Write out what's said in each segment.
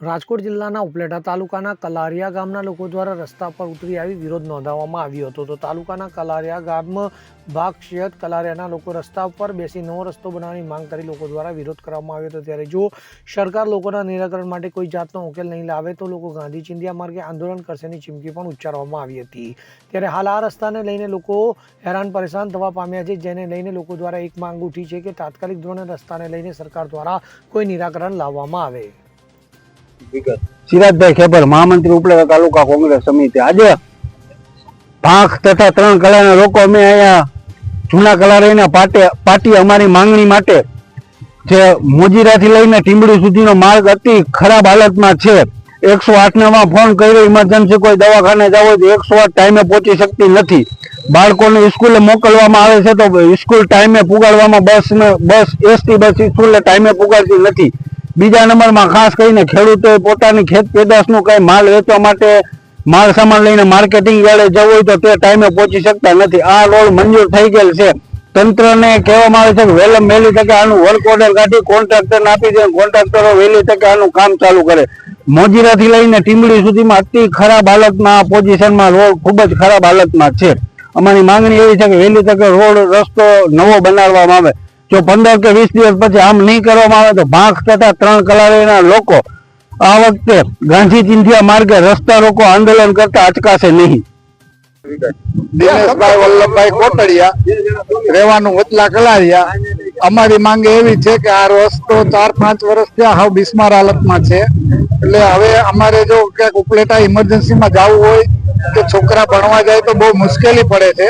રાજકોટ જિલ્લાના ઉપલેટા તાલુકાના કલારિયા ગામના લોકો દ્વારા રસ્તા પર ઉતરી આવી વિરોધ નોંધાવવામાં આવ્યો હતો. તો તાલુકાના કલારિયા ગામમાં ભાગશિયત કલારિયાના લોકો રસ્તા પર બેસી નવો રસ્તો બનાવવાની માંગ કરી લોકો દ્વારા વિરોધ કરવામાં આવ્યો હતો. ત્યારે જો સરકાર લોકોના નિરાકરણ માટે કોઈ જાતનો ઉકેલ નહીં લાવે તો લોકો ગાંધી ચિંધ્યા માર્ગે આંદોલન કરશેની ચીમકી પણ ઉચ્ચારવામાં આવી હતી. ત્યારે હાલ આ રસ્તાને લઈને લોકો હેરાન પરેશાન થવા પામ્યા છે, જેને લઈને લોકો દ્વારા એક માંગ ઉઠી છે કે તાત્કાલિક ધોરણે રસ્તાને લઈને સરકાર દ્વારા કોઈ નિરાકરણ લાવવામાં આવે. સિરાજભાઈ ખેબર, મહામંત્રી ઉપલેટા તાલુકા કોંગ્રેસ સમિતિ. આજે પાંખ તથા 3 કલાના લોકો અમે અહીંયા જૂના કલારીના પાટી અમારી માંગણી માટે જે મોજીરાથી લઈને ટીંબડી સુધીનો માર્ગ અતિ ખરાબ હાલતમાં છે. 108 ફોન કર્યો, ઇમરજન્સી કોઈ દવાખાને જવું હોય તો 108 ટાઈમે પહોંચી શકતી નથી. બાળકોને સ્કૂલે મોકલવામાં આવે છે તો સ્કૂલ ટાઈમે પુગાડવામાં બસ એસટી બસ સ્કૂલે ટાઈમે પુગાડતી નથી. બીજા નંબરમાં ખાસ કરીને ખેડૂતોએ પોતાની ખેત પેદાશનું કઈ માલ વેચવા માટે માલ સામાન લઈને માર્કેટિંગ યાર્ડે જવું હોય તો તે ટાઈમે પહોંચી શકતા નથી. આ રોડ મંજૂર થઈ ગયેલ છે. તંત્રને કહેવામાં આવે છે કે વહેલી તકે આનું વર્ક ઓર્ડર કાઢી કોન્ટ્રાક્ટરને આપી દે, કોન્ટ્રાક્ટરો વહેલી તકે આનું કામ ચાલુ કરે. મોજીરાથી લઈને ટીંબડી સુધીમાં અતિ ખરાબ હાલતમાં પોઝિશનમાં રોડ ખૂબ જ ખરાબ હાલતમાં છે. અમારી માંગણી એવી છે કે વહેલી તકે રોડ રસ્તો નવો બનાવવામાં આવે. જો 15 કે 20 દિવસ પછી આમ નહીં કરવામાં આવે તો ભાંખ તથા 3 કલારીના લોકો આ વખતે ગાંધી ચિંધ્યા માર્ગે રસ્તા રોકો આંદોલન કરતા અટકાશે નહીં. દિનેશભાઈ વલ્લભભાઈ કોટડિયા, રહેવાનું વચલા કલારિયા. અમારી માંગ એવી છે કે આ રસ્તો 4-5 વર્ષ થયા હાવ બિસ્માર હાલતમાં છે. એટલે હવે અમારે જો ક્યાંક ઉપલેટા ઇમરજન્સીમાં જવું હોય કે છોકરા ભણવા જાય તો બહુ મુશ્કેલી પડે છે.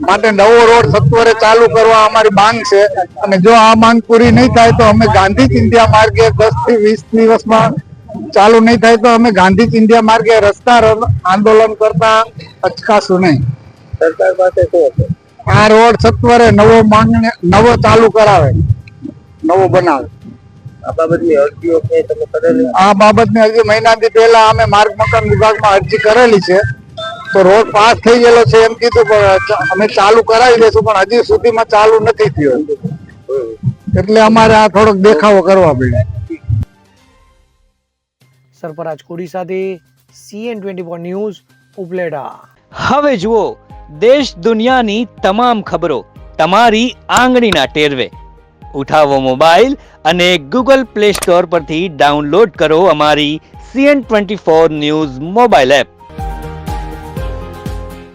માટે નવો રોડ સત્વરે ચાલુ કરવા અમારી માંગ છે. અને જો આ માંગ પૂરી નહીં થાય તો અમે ગાંધી ચિંધ્યા માર્ગે 10 થી 20 દિવસમાં ચાલુ નહીં થાય તો અમે ગાંધી ચિંધ્યા માર્ગે રસ્તા આંદોલન કરતા અચકાશું નહીં. સરકાર પાસે શું આ રોડ સત્વરે નવો ચાલુ કરાવે, નવો બનાવે. આ બાબતની અરજીઓ તમે કરેલી? આ બાબતની અરજી મહિનાથી પહેલા અમે માર્ગ મકાન વિભાગમાં અરજી કરેલી છે. તો રોડ પાસ થઈ ગયેલો છે એમ કીધું, પણ અમે ચાલુ કરાવી દઈશું, પણ હજી સુધીમાં ચાલુ નથી થયો. એટલે અમારે આ થોડોક દેખાવો કરવા પડ્યો. સરફરાજ કોડી સાથે CN24 ન્યૂઝ ઉપલેટા. હવે જુઓ દેશ દુનિયાની તમામ ખબરો તમારી આંગળીના ટેરવે. ઉઠાવો મોબાઈલ અને Google Play Store પરથી ડાઉનલોડ કરો અમારી CN24 ન્યૂઝ મોબાઈલ એપ.